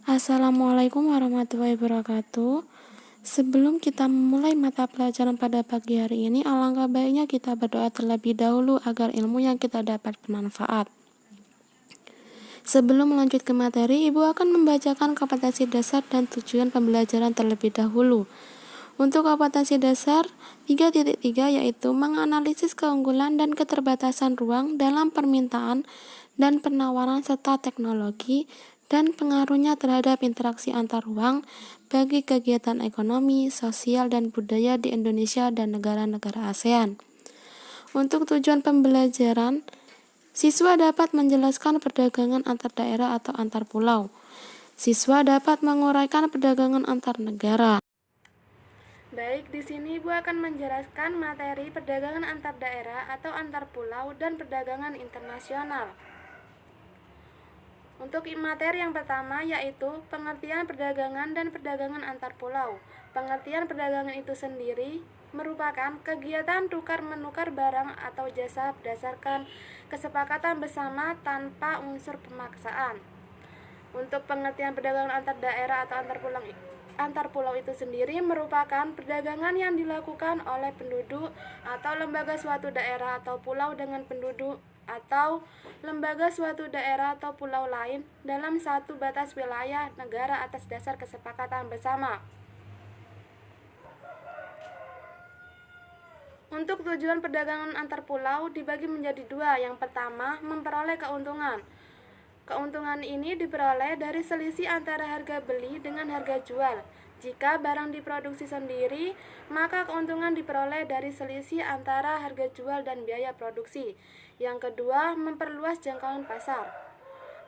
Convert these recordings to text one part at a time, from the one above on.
Assalamualaikum warahmatullahi wabarakatuh. Sebelum kita memulai mata pelajaran pada pagi hari ini, alangkah baiknya kita berdoa terlebih dahulu agar ilmu yang kita dapat bermanfaat. Sebelum melanjut ke materi, Ibu akan membacakan kompetensi dasar dan tujuan pembelajaran terlebih dahulu. Untuk kompetensi dasar 3.3 yaitu menganalisis keunggulan dan keterbatasan ruang dalam permintaan dan penawaran serta teknologi dan pengaruhnya terhadap interaksi antar ruang bagi kegiatan ekonomi, sosial, dan budaya di Indonesia dan negara-negara ASEAN. Untuk tujuan pembelajaran, siswa dapat menjelaskan perdagangan antar daerah atau antar pulau. Siswa dapat menguraikan perdagangan antar negara. Baik, di sini Ibu akan menjelaskan materi perdagangan antar daerah atau antar pulau dan perdagangan internasional. Untuk materi yang pertama yaitu pengertian perdagangan dan perdagangan antar pulau. Pengertian perdagangan itu sendiri merupakan kegiatan tukar-menukar barang atau jasa berdasarkan kesepakatan bersama tanpa unsur pemaksaan. Untuk pengertian perdagangan antar daerah atau antar pulau itu sendiri merupakan perdagangan yang dilakukan oleh penduduk atau lembaga suatu daerah atau pulau dengan penduduk atau lembaga suatu daerah atau pulau lain dalam satu batas wilayah negara atas dasar kesepakatan bersama. Untuk tujuan perdagangan antar pulau dibagi menjadi dua. Yang pertama, memperoleh keuntungan. Keuntungan ini diperoleh dari selisih antara harga beli dengan harga jual. Jika barang diproduksi sendiri, maka keuntungan diperoleh dari selisih antara harga jual dan biaya produksi. Yang kedua, memperluas jangkauan pasar.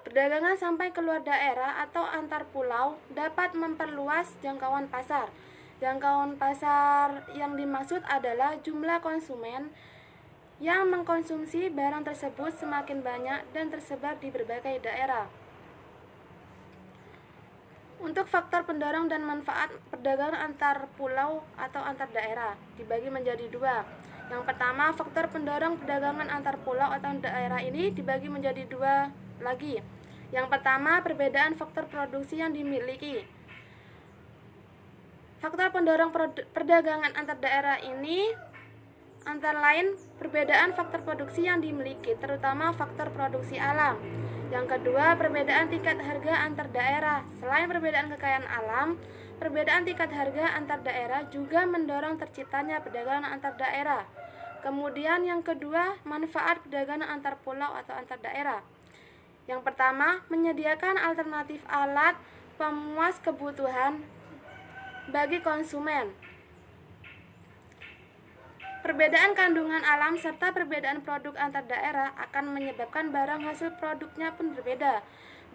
Perdagangan sampai keluar daerah atau antar pulau dapat memperluas jangkauan pasar. Jangkauan pasar yang dimaksud adalah jumlah konsumen yang mengkonsumsi barang tersebut semakin banyak dan tersebar di berbagai daerah. Untuk faktor pendorong dan manfaat perdagangan antar pulau atau antar daerah dibagi menjadi dua. Yang pertama, faktor pendorong perdagangan antar pulau atau daerah ini dibagi menjadi dua lagi. Yang pertama, perbedaan faktor produksi yang dimiliki. Faktor pendorong perdagangan antar daerah ini antara lain perbedaan faktor produksi yang dimiliki, terutama faktor produksi alam. Yang kedua, perbedaan tingkat harga antar daerah. Selain perbedaan kekayaan alam, perbedaan tingkat harga antar daerah juga mendorong terciptanya perdagangan antar daerah. Kemudian yang kedua, manfaat perdagangan antar pulau atau antar daerah. Yang pertama, menyediakan alternatif alat pemuas kebutuhan bagi konsumen. Perbedaan kandungan alam serta perbedaan produk antar daerah akan menyebabkan barang hasil produknya pun berbeda.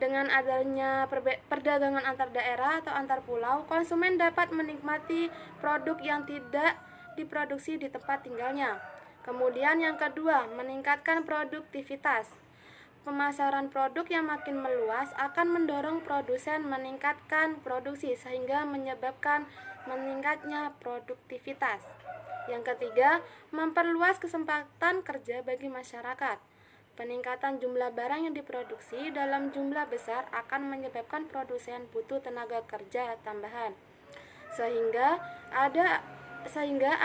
Dengan adanya perdagangan antar daerah atau antar pulau, konsumen dapat menikmati produk yang tidak diproduksi di tempat tinggalnya. Kemudian yang kedua, meningkatkan produktivitas. Pemasaran produk yang makin meluas akan mendorong produsen meningkatkan produksi sehingga menyebabkan meningkatnya produktivitas. Yang ketiga, memperluas kesempatan kerja bagi masyarakat. Peningkatan jumlah barang yang diproduksi dalam jumlah besar akan menyebabkan produsen butuh tenaga kerja tambahan. Sehingga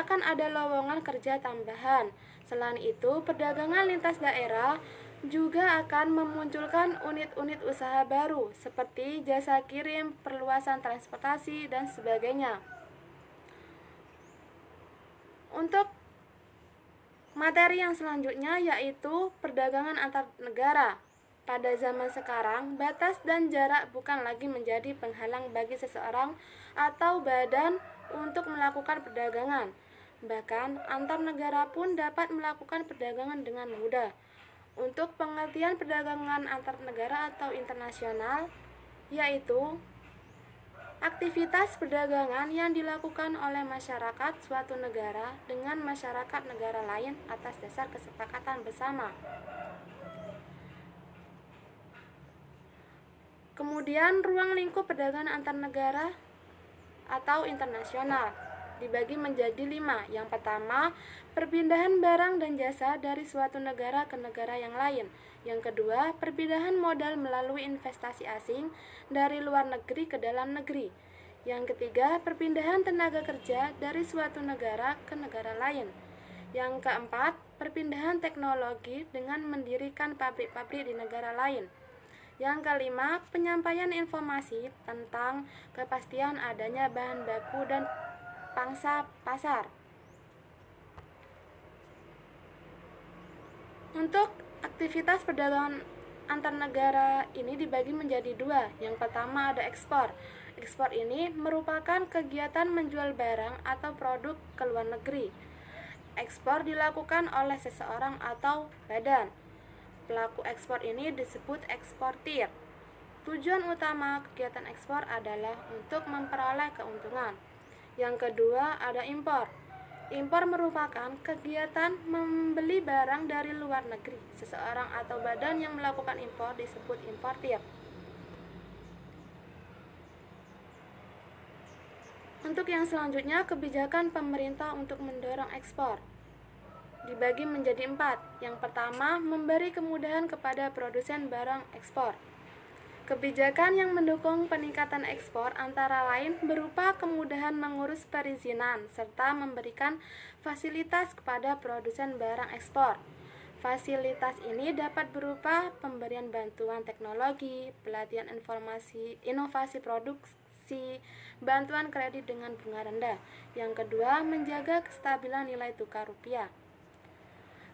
akan ada lowongan kerja tambahan. Selain itu, perdagangan lintas daerah juga akan memunculkan unit-unit usaha baru seperti jasa kirim, perluasan transportasi, dan sebagainya. Untuk materi yang selanjutnya yaitu perdagangan antar negara. Pada zaman sekarang, batas dan jarak bukan lagi menjadi penghalang bagi seseorang atau badan untuk melakukan perdagangan. Bahkan, antar negara pun dapat melakukan perdagangan dengan mudah. Untuk pengertian perdagangan antar negara atau internasional, yaitu aktivitas perdagangan yang dilakukan oleh masyarakat suatu negara dengan masyarakat negara lain atas dasar kesepakatan bersama. Kemudian ruang lingkup perdagangan antar negara atau internasional. dibagi menjadi 5. Yang pertama, perpindahan barang dan jasa dari suatu negara ke negara yang lain. Yang kedua, perpindahan modal melalui investasi asing dari luar negeri ke dalam negeri. Yang ketiga, perpindahan tenaga kerja dari suatu negara ke negara lain. Yang keempat, perpindahan teknologi dengan mendirikan pabrik-pabrik di negara lain. Yang kelima, penyampaian informasi tentang kepastian adanya bahan baku dan pangsa pasar. Untuk aktivitas perdagangan antar negara ini dibagi menjadi 2. Yang pertama ada ekspor. Ekspor ini merupakan kegiatan menjual barang atau produk ke luar negeri. Ekspor dilakukan oleh seseorang atau badan. Pelaku ekspor ini disebut eksportir. Tujuan utama kegiatan ekspor adalah untuk memperoleh keuntungan. Yang kedua ada impor. Impor merupakan kegiatan membeli barang dari luar negeri. Seseorang atau badan yang melakukan impor disebut importir. Untuk yang selanjutnya, kebijakan pemerintah untuk mendorong ekspor dibagi menjadi 4. Yang pertama, memberi kemudahan kepada produsen barang ekspor. Kebijakan yang mendukung peningkatan ekspor antara lain berupa kemudahan mengurus perizinan serta memberikan fasilitas kepada produsen barang ekspor. Fasilitas ini dapat berupa pemberian bantuan teknologi, pelatihan inovasi produksi, bantuan kredit dengan bunga rendah. Yang kedua, menjaga kestabilan nilai tukar rupiah.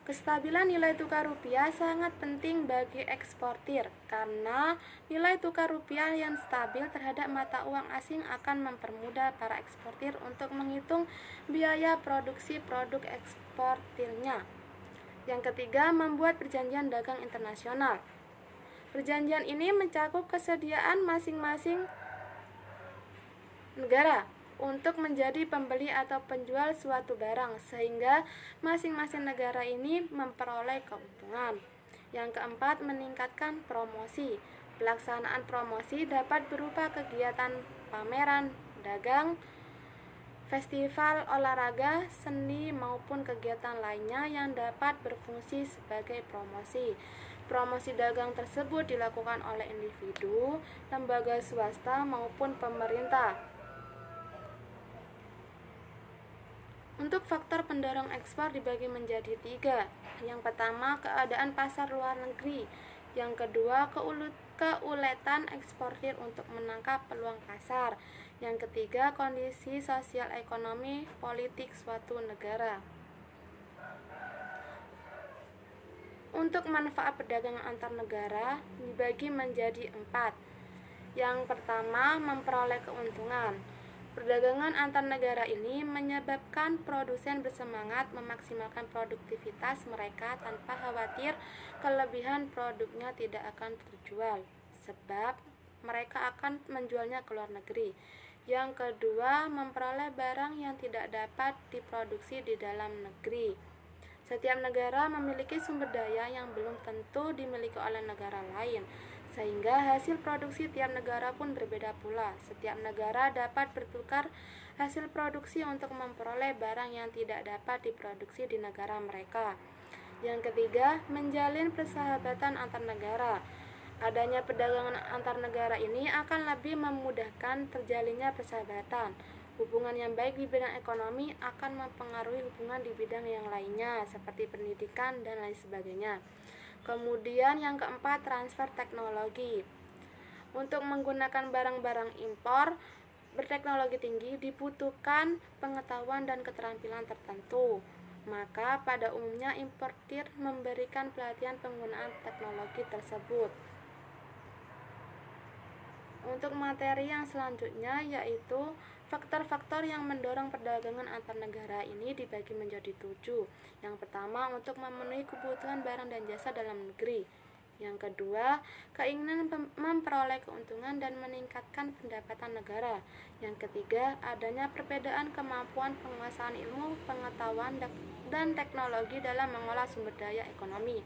Kestabilan nilai tukar rupiah sangat penting bagi eksportir karena nilai tukar rupiah yang stabil terhadap mata uang asing akan mempermudah para eksportir untuk menghitung biaya produksi produk eksportirnya. Yang ketiga, membuat perjanjian dagang internasional. Perjanjian ini mencakup kesediaan masing-masing negara untuk menjadi pembeli atau penjual suatu barang sehingga masing-masing negara ini memperoleh keuntungan. Yang keempat, meningkatkan promosi. Pelaksanaan promosi dapat berupa kegiatan pameran dagang, festival olahraga, seni maupun kegiatan lainnya yang dapat berfungsi sebagai promosi. Promosi dagang tersebut dilakukan oleh individu, lembaga swasta maupun pemerintah. Untuk faktor pendorong ekspor dibagi menjadi 3. Yang pertama, keadaan pasar luar negeri. Yang kedua, keuletan eksportir untuk menangkap peluang pasar. Yang ketiga, kondisi sosial ekonomi politik suatu negara. Untuk manfaat perdagangan antar negara dibagi menjadi 4. Yang pertama, memperoleh keuntungan. Perdagangan antar negara ini menyebabkan produsen bersemangat memaksimalkan produktivitas mereka tanpa khawatir kelebihan produknya tidak akan terjual, sebab mereka akan menjualnya ke luar negeri. Yang kedua, memperoleh barang yang tidak dapat diproduksi di dalam negeri. Setiap negara memiliki sumber daya yang belum tentu dimiliki oleh negara lain, sehingga hasil produksi tiap negara pun berbeda pula. Setiap negara dapat bertukar hasil produksi untuk memperoleh barang yang tidak dapat diproduksi di negara mereka. Yang ketiga, menjalin persahabatan antar negara. Adanya perdagangan antar negara ini akan lebih memudahkan terjalinnya persahabatan. Hubungan yang baik di bidang ekonomi akan mempengaruhi hubungan di bidang yang lainnya seperti pendidikan dan lain sebagainya. Kemudian yang keempat, transfer teknologi. Untuk menggunakan barang-barang impor berteknologi tinggi dibutuhkan pengetahuan dan keterampilan tertentu. Maka pada umumnya importir memberikan pelatihan penggunaan teknologi tersebut. Untuk materi yang selanjutnya yaitu faktor-faktor yang mendorong perdagangan antar negara ini dibagi menjadi 7. Yang pertama, untuk memenuhi kebutuhan barang dan jasa dalam negeri. Yang kedua, keinginan memperoleh keuntungan dan meningkatkan pendapatan negara. Yang ketiga, adanya perbedaan kemampuan penguasaan ilmu, pengetahuan, dan teknologi dalam mengolah sumber daya ekonomi.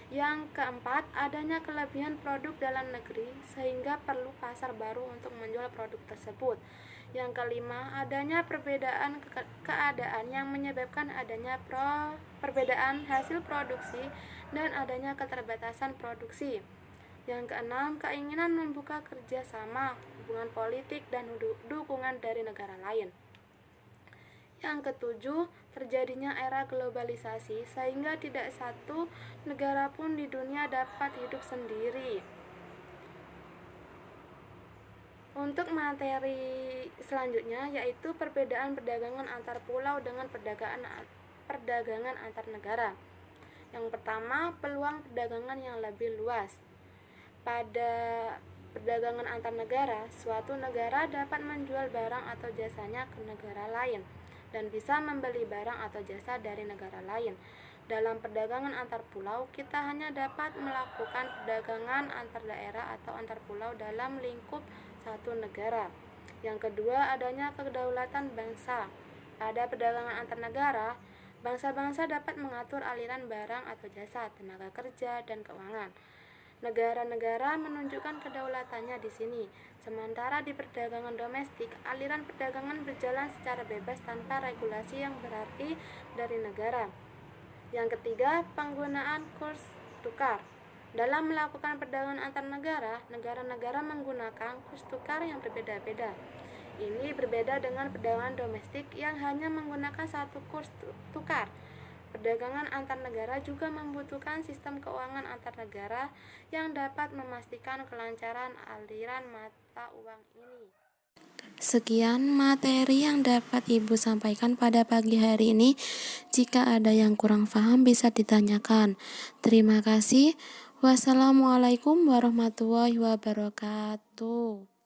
Yang keempat, adanya kelebihan produk dalam negeri sehingga perlu pasar baru untuk menjual produk tersebut. Yang kelima, adanya perbedaan keadaan yang menyebabkan adanya perbedaan hasil produksi dan adanya keterbatasan produksi. Yang keenam, keinginan membuka kerjasama, hubungan politik, dan dukungan dari negara lain. Yang ketujuh, terjadinya era globalisasi sehingga tidak satu negara pun di dunia dapat hidup sendiri. Untuk materi selanjutnya yaitu perbedaan perdagangan antar pulau dengan perdagangan antar negara. Yang pertama, peluang perdagangan yang lebih luas. Pada perdagangan antar negara, suatu negara dapat menjual barang atau jasanya ke negara lain dan bisa membeli barang atau jasa dari negara lain. Dalam perdagangan antar pulau, kita hanya dapat melakukan perdagangan antar daerah atau antar pulau dalam lingkup satu negara. Yang kedua, adanya kedaulatan bangsa. Pada perdagangan antar negara, bangsa-bangsa dapat mengatur aliran barang atau jasa, tenaga kerja, dan keuangan. Negara-negara menunjukkan kedaulatannya di sini. Sementara di perdagangan domestik, aliran perdagangan berjalan secara bebas tanpa regulasi yang berarti dari negara. Yang ketiga, penggunaan kurs tukar. Dalam melakukan perdagangan antar negara, negara-negara menggunakan kurs tukar yang berbeda-beda. Ini berbeda dengan perdagangan domestik yang hanya menggunakan satu kurs tukar. Perdagangan antar negara juga membutuhkan sistem keuangan antar negara yang dapat memastikan kelancaran aliran mata uang ini. Sekian materi yang dapat Ibu sampaikan pada pagi hari ini. Jika ada yang kurang paham bisa ditanyakan. Terima kasih. Wassalamualaikum warahmatullahi wabarakatuh.